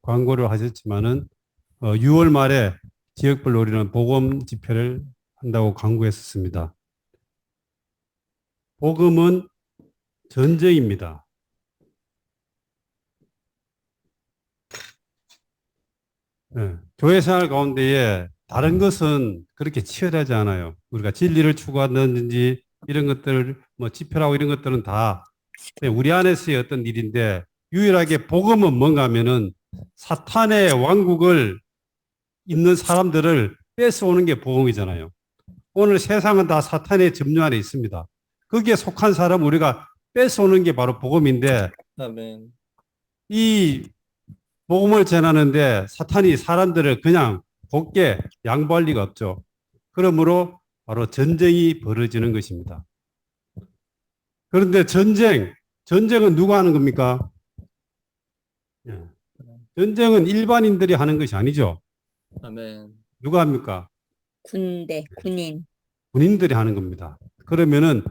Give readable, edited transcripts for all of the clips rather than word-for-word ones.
광고를 하셨지만은 6월 말에 지역별로 우리는 복음 집회를 한다고 광고했었습니다. 복음은 전쟁입니다. 예, 교회 생활 가운데에 다른 것은 그렇게 치열하지 않아요. 우리가 진리를 추구한다든지 이런 것들, 뭐 집회라고 이런 것들은 다 우리 안에서의 어떤 일인데 유일하게 복음은 뭔가 하면은 사탄의 왕국을 있는 사람들을 뺏어오는 게 복음이잖아요. 오늘 세상은 다 사탄의 점유 안에 있습니다. 거기에 속한 사람 우리가 뺏어오는 게 바로 복음인데 아멘. 이 복음을 전하는데 사탄이 사람들을 그냥 곱게 양보할 리가 없죠. 그러므로 바로 전쟁이 벌어지는 것입니다. 그런데 전쟁은 누가 하는 겁니까? 예. 전쟁은 일반인들이 하는 것이 아니죠. 아멘. 누가 합니까? 군인. 군인들이 하는 겁니다. 그러면은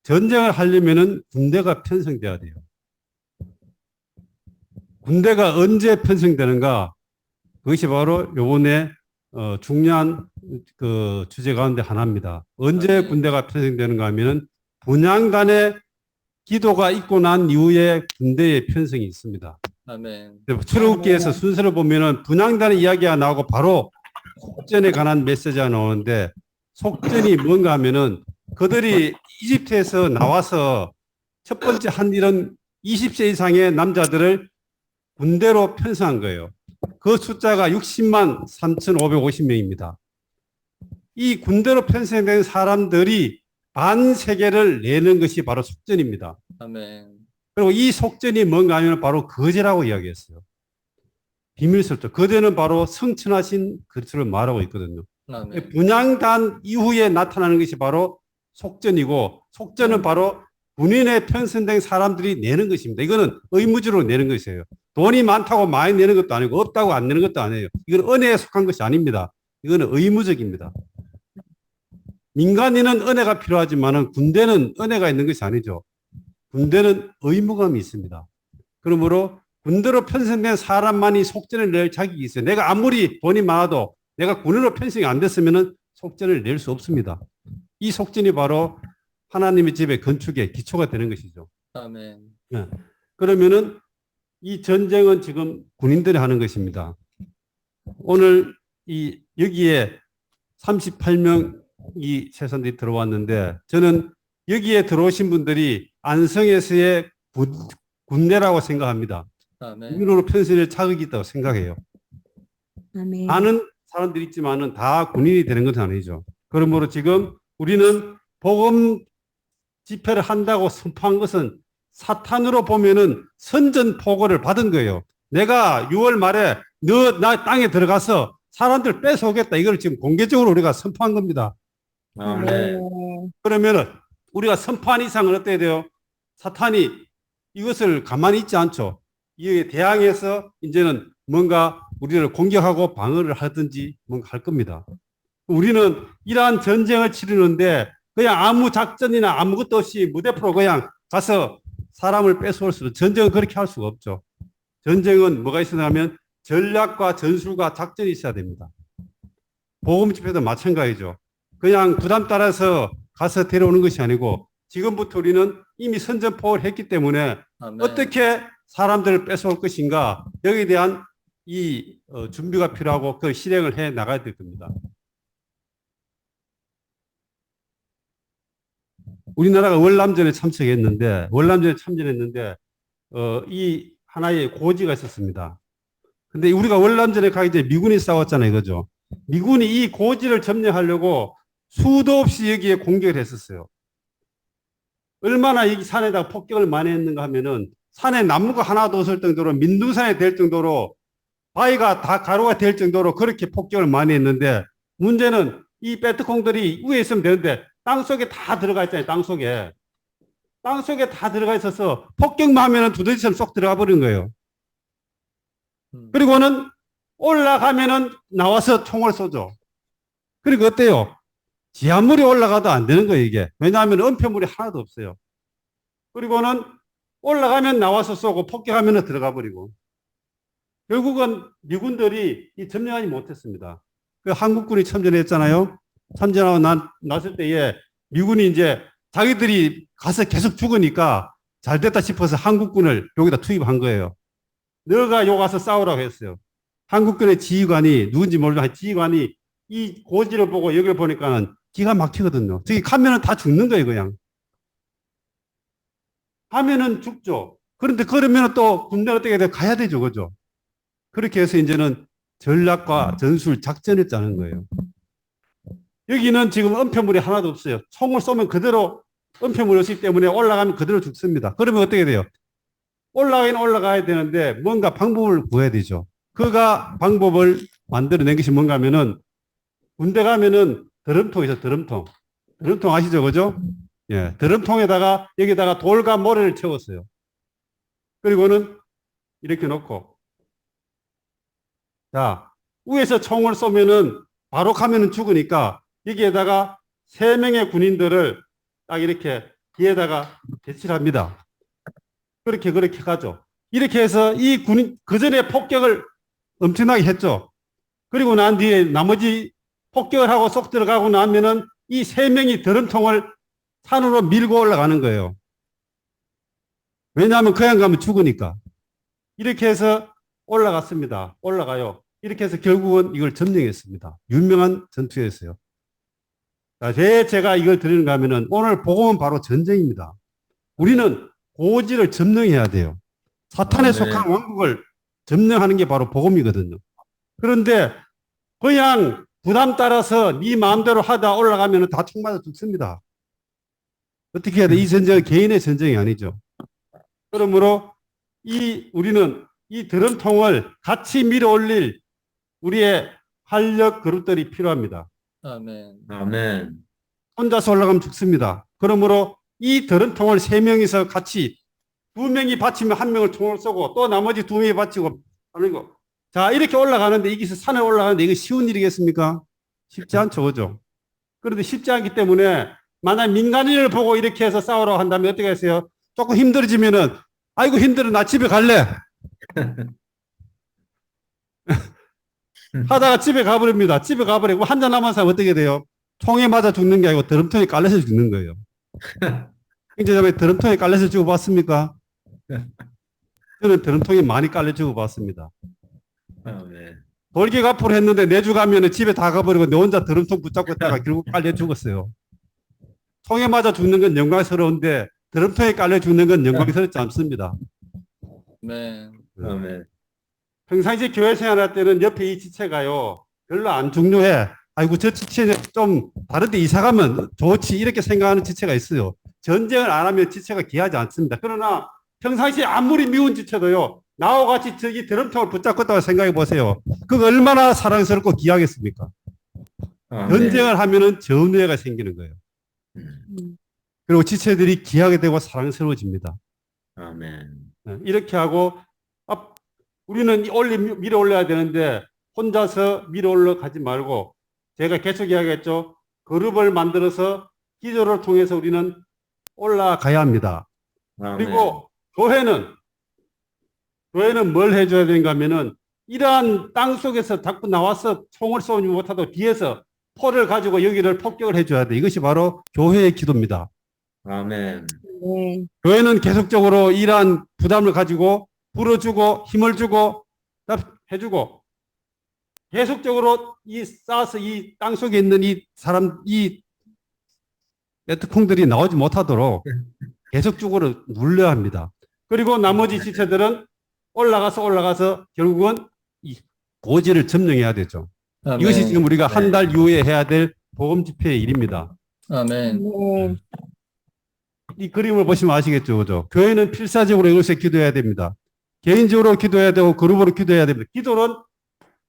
전쟁을 하려면은 군대가 편성돼야 돼요. 군대가 언제 편성되는가? 그것이 바로 요번에 중요한 그 주제 가운데 하나입니다. 언제 군대가 편성되는가 하면은 분향단의 기도가 있고 난 이후에 군대의 편성이 있습니다. 아멘. 출애굽기에서 순서를 보면은 분향단의 이야기가 나오고 바로 속전에 관한 메시지가 나오는데 속전이 뭔가 하면은 그들이 이집트에서 나와서 첫 번째 한 일은 20세 이상의 남자들을 군대로 편성한 거예요. 그 숫자가 60만 3,550명입니다. 이 군대로 편성된 사람들이 반세계를 내는 것이 바로 속전입니다. 아멘. 그리고 이 속전이 뭔가 하면 바로 거제라고 이야기했어요. 비밀설조. 거제는 바로 성천하신 그리스도를 말하고 있거든요. 아멘. 분향단 이후에 나타나는 것이 바로 속전이고 속전은 바로 군인에 편성된 사람들이 내는 것입니다. 이거는 의무적으로 내는 것이에요. 돈이 많다고 많이 내는 것도 아니고 없다고 안 내는 것도 아니에요. 이건 은혜에 속한 것이 아닙니다. 이거는 의무적입니다. 민간인은 은혜가 필요하지만 군대는 은혜가 있는 것이 아니죠. 군대는 의무감이 있습니다. 그러므로 군대로 편성된 사람만이 속전을 낼 자격이 있어요. 내가 아무리 돈이 많아도 내가 군으로 편성이 안 됐으면 속전을 낼 수 없습니다. 이 속전이 바로 하나님의 집의 건축의 기초가 되는 것이죠. 아멘. 네. 그러면은 이 전쟁은 지금 군인들이 하는 것입니다. 오늘 여기에 38명이 세선들이 들어왔는데 저는 여기에 들어오신 분들이 안성에서의 군대라고 생각합니다. 아멘. 군인으로 편성될 자격이 있다고 생각해요. 아멘. 많은 사람들이 있지만은 다 군인이 되는 것은 아니죠. 그러므로 지금 우리는 복음 집회를 한다고 선포한 것은 사탄으로 보면은 선전포고를 받은 거예요. 내가 6월 말에 너 나 땅에 들어가서 사람들 뺏어오겠다. 이걸 지금 공개적으로 우리가 선포한 겁니다. 아멘. 그러면은 우리가 선포한 이상은 어때야 돼요? 사탄이 이것을 가만히 있지 않죠. 이에 대항해서 이제는 뭔가 우리를 공격하고 방어를 하든지 뭔가 할 겁니다. 우리는 이러한 전쟁을 치르는데 그냥 아무 작전이나 아무것도 없이 무대포로 그냥 가서 사람을 뺏어올 수도 전쟁은 그렇게 할 수가 없죠. 전쟁은 뭐가 있어야 하면 전략과 전술과 작전이 있어야 됩니다. 보험 집회도 마찬가지죠. 그냥 부담 따라서 가서 데려오는 것이 아니고 지금부터 우리는 이미 선전포고를 했기 때문에 아멘. 어떻게 사람들을 뺏어올 것인가 여기에 대한 준비가 필요하고 그 실행을 해 나가야 될 겁니다. 우리나라가 월남전에 참석했는데 이 하나의 고지가 있었습니다. 근데 우리가 월남전에 가기 전에 미군이 싸웠잖아요, 그죠? 미군이 이 고지를 점령하려고 수도 없이 여기에 공격을 했었어요. 얼마나 이 산에다 폭격을 많이 했는가 하면은 산에 나무가 하나도 없을 정도로 민둥산이 될 정도로 바위가 다 가루가 될 정도로 그렇게 폭격을 많이 했는데 문제는 이 베트콩들이 위에 있으면 되는데 땅속에 다 들어가 있잖아요. 땅속에 다 들어가 있어서 폭격만 하면은 두더지처럼 쏙 들어가 버린 거예요. 그리고는 올라가면은 나와서 총을 쏘죠. 그리고 어때요? 지하물이 올라가도 안 되는 거예요, 이게. 왜냐하면 은폐물이 하나도 없어요. 그리고는 올라가면 나와서 쏘고 폭격하면 들어가 버리고. 결국은 미군들이 이 점령하지 못했습니다. 그 한국군이 참전했잖아요. 참전하고 났을 때에 미군이 이제 자기들이 가서 계속 죽으니까 잘 됐다 싶어서 한국군을 여기다 투입한 거예요. 너가 요 가서 싸우라고 했어요. 한국군의 지휘관이 누군지 모르지만 지휘관이 이 고지를 보고 여기를 보니까는 기가 막히거든요. 저기 가면은 다 죽는 거예요, 그냥. 가면은 죽죠. 그런데 그러면 또 군대가 어떻게 돼? 가야 되죠, 그죠? 그렇게 해서 이제는 전략과 전술 작전을 짜는 거예요. 여기는 지금 은폐물이 하나도 없어요. 총을 쏘면 그대로 은폐물이 없기 때문에 올라가면 그대로 죽습니다. 그러면 어떻게 돼요? 올라가긴 올라가야 되는데 뭔가 방법을 구해야 되죠. 그가 방법을 만들어낸 것이 뭔가 하면은 군대 가면은 드럼통이죠, 드럼통. 드럼통 아시죠, 그죠? 예, 드럼통에다가 여기다가 돌과 모래를 채웠어요. 그리고는 이렇게 놓고 자, 위에서 총을 쏘면은 바로 가면은 죽으니까 여기에다가 3명의 군인들을 딱 이렇게 뒤에다가 배치를 합니다. 그렇게 가죠. 이렇게 해서 이 군인, 그 전에 폭격을 엄청나게 했죠. 그리고 난 뒤에 나머지 폭격을 하고 쏙 들어가고 나면은 이 3명이 드럼통을 산으로 밀고 올라가는 거예요. 왜냐하면 그냥 가면 죽으니까. 이렇게 해서 올라갔습니다. 올라가요. 이렇게 해서 결국은 이걸 점령했습니다. 유명한 전투였어요. 왜 제가 이걸 드리는가 하면은 오늘 복음은 바로 전쟁입니다. 우리는 고지를 점령해야 돼요. 사탄에 속한 왕국을 점령하는 게 바로 복음이거든요. 그런데 그냥 부담 따라서 네 마음대로 하다 올라가면 다 총 맞아 죽습니다. 어떻게 해야 돼? 이 전쟁은 개인의 전쟁이 아니죠. 그러므로 우리는 이 드럼통을 같이 밀어 올릴 우리의 활력 그룹들이 필요합니다. 아멘. 아멘. 혼자서 올라가면 죽습니다. 그러므로 이 드럼통을 3명이서 같이 2명이 받치면 1명을 총을 쏘고 또 나머지 2명이 받치고 하는 거. 자, 이렇게 올라가는데 이기서 산에 올라가는데 이거 쉬운 일이겠습니까? 쉽지 않죠, 그죠? 그런데 쉽지 않기 때문에 만약 민간인을 보고 이렇게 해서 싸우라고 한다면 어떻게 하세요? 조금 힘들어지면은 아이고 힘들어 나 집에 갈래. 하다가 집에 가버립니다. 집에 가버리고 한잔 남은 사람 어떻게 돼요? 총에 맞아 죽는 게 아니고 드럼통에 깔려서 죽는 거예요. 형제자매 드럼통에 깔려서 죽어봤습니까? 저는 드럼통에 많이 깔려 죽어봤습니다. 아멘. 돌격 앞으로 했는데 내주 가면은 집에 다 가버리고 내 혼자 드럼통 붙잡고 있다가 결국 깔려 죽었어요. 총에 맞아 죽는 건 영광스러운데 드럼통에 깔려 죽는 건 영광스럽지 않습니다. 아멘. 아멘. 평상시 교회 생활할 때는 옆에 이 지체가요 별로 안 중요해. 아이고 저 지체 좀 다른데 이사 가면 좋지 이렇게 생각하는 지체가 있어요. 전쟁을 안 하면 지체가 귀하지 않습니다. 그러나 평상시에 아무리 미운 지체도요 나와 같이 저기 드럼통을 붙잡고 있다고 생각해 보세요. 그거 얼마나 사랑스럽고 귀하겠습니까? 아멘. 전쟁을 하면은 전우애가 생기는 거예요. 그리고 지체들이 귀하게 되고 사랑스러워집니다. 아멘. 이렇게 하고 우리는 밀어 올려야 되는데 혼자서 밀어 올라가지 말고 제가 계속 이야기했죠. 그룹을 만들어서 기도를 통해서 우리는 올라가야 합니다. 아멘. 그리고 교회는 뭘 해줘야 되는가 하면은 이러한 땅 속에서 자꾸 나와서 총을 쏘지 못하도록 뒤에서 포를 가지고 여기를 폭격을 해줘야 돼. 이것이 바로 교회의 기도입니다. 아멘. 네. 교회는 계속적으로 이러한 부담을 가지고 불어주고 힘을 주고 해주고 계속적으로 쌓아서 이 땅 속에 있는 이 메트콩들이 나오지 못하도록 계속적으로 눌러야 합니다. 그리고 나머지 지체들은 올라가서 결국은 이 고지를 점령해야 되죠. 아멘. 이것이 지금 우리가 한 달 이후에 해야 될 복음 집회의 일입니다. 아멘. 네. 이 그림을 보시면 아시겠죠, 그죠? 교회는 필사적으로 이것에 기도해야 됩니다. 개인적으로 기도해야 되고 그룹으로 기도해야 됩니다. 기도는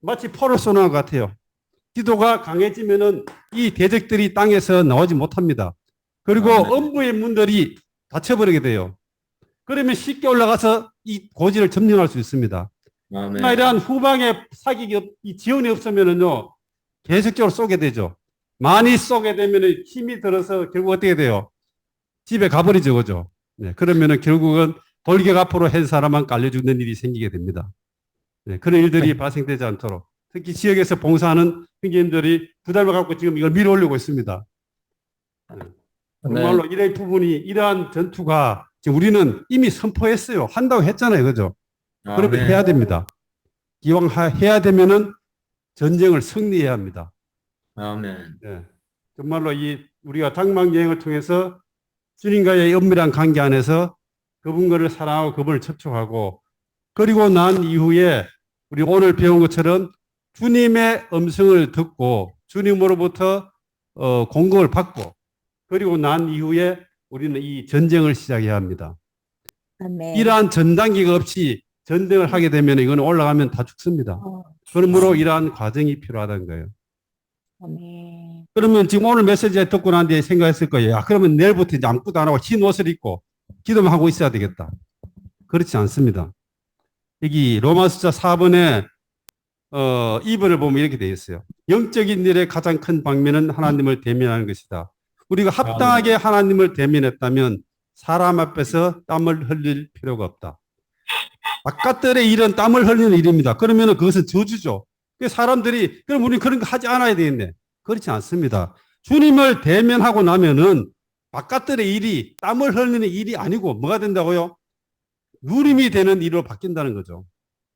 마치 포를 쏘는 것 같아요. 기도가 강해지면은 이 대적들이 땅에서 나오지 못합니다. 그리고 아멘. 음부의 문들이 닫혀버리게 돼요. 그러면 쉽게 올라가서 이 고지를 점령할 수 있습니다. 아멘. 그러나 이러한 후방에 이 지원이 없으면은요, 계속적으로 쏘게 되죠. 많이 쏘게 되면은 힘이 들어서 결국 어떻게 돼요? 집에 가버리죠, 그죠? 네, 그러면은 결국은 돌격 앞으로 한 사람만 깔려 죽는 일이 생기게 됩니다. 네, 그런 일들이 발생되지 않도록 특히 지역에서 봉사하는 형제님들이 부담을 갖고 지금 이걸 밀어 올리고 있습니다. 정말로 이런 부분이 이러한 전투가 지금 우리는 이미 선포했어요. 한다고 했잖아요. 그죠? 그렇게 아멘. 해야 됩니다. 기왕 해야 되면은 전쟁을 승리해야 합니다. 아멘. 예. 정말로 우리가 장막 여행을 통해서 주님과의 은밀한 관계 안에서 그분과를 사랑하고 그분을 접촉하고 그리고 난 이후에 우리 오늘 배운 것처럼 주님의 음성을 듣고 주님으로부터 공급을 받고 그리고 난 이후에 우리는 이 전쟁을 시작해야 합니다. 아멘. 이러한 전 단계가 없이 전쟁을 하게 되면 이건 올라가면 다 죽습니다. 그러므로 이러한 과정이 필요하다는 거예요. 아멘. 그러면 지금 오늘 메시지 듣고 난 뒤에 생각했을 거예요. 야, 그러면 내일부터 이제 아무것도 안 하고 흰 옷을 입고 기도만 하고 있어야 되겠다. 그렇지 않습니다. 여기 로마서 4번에 2번을 보면 이렇게 되어 있어요. 영적인 일의 가장 큰 방면은 하나님을 대면하는 것이다. 우리가 합당하게 하나님을 대면했다면 사람 앞에서 땀을 흘릴 필요가 없다. 바깥들의 일은 땀을 흘리는 일입니다. 그러면 그것은 저주죠. 사람들이 그럼 우리는 그런 거 하지 않아야 되겠네. 그렇지 않습니다. 주님을 대면하고 나면은 바깥들의 일이 땀을 흘리는 일이 아니고 뭐가 된다고요? 누림이 되는 일로 바뀐다는 거죠.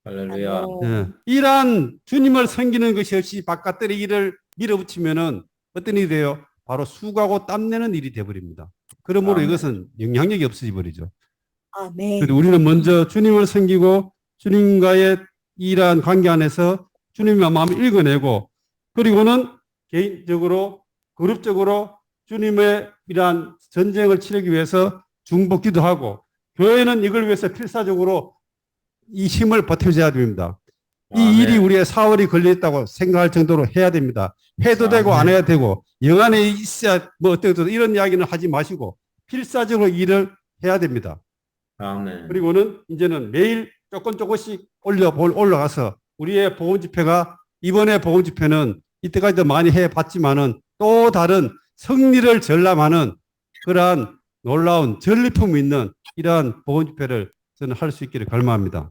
할렐루야. 예. 이러한 주님을 섬기는 것이 없이 바깥들의 일을 밀어붙이면은 어떤 일이 돼요? 바로 수고하고 땀내는 일이 돼버립니다. 그러므로 아멘. 이것은 영향력이 없어져 버리죠. 아멘. 그래도 우리는 먼저 주님을 섬기고 주님과의 이러한 관계 안에서 주님의 마음을 읽어내고 그리고는 개인적으로 그룹적으로 주님의 이러한 전쟁을 치르기 위해서 중보기도 하고 교회는 이걸 위해서 필사적으로 이 힘을 보태줘야 됩니다. 이 아멘. 일이 우리의 사월이 걸려있다고 생각할 정도로 해야 됩니다. 해도 되고 안 해야 되고 영안에 있어야 뭐 어떻게 이런 이야기는 하지 마시고 필사적으로 일을 해야 됩니다. 아멘. 그리고는 이제는 매일 조금씩 올라가서 우리의 복음 집회가 이번에 복음 집회는 이때까지도 많이 해봤지만은 또 다른 승리를 전람하는 그러한 놀라운 전리품 있는 이러한 복음 집회를 저는 할 수 있기를 갈망합니다.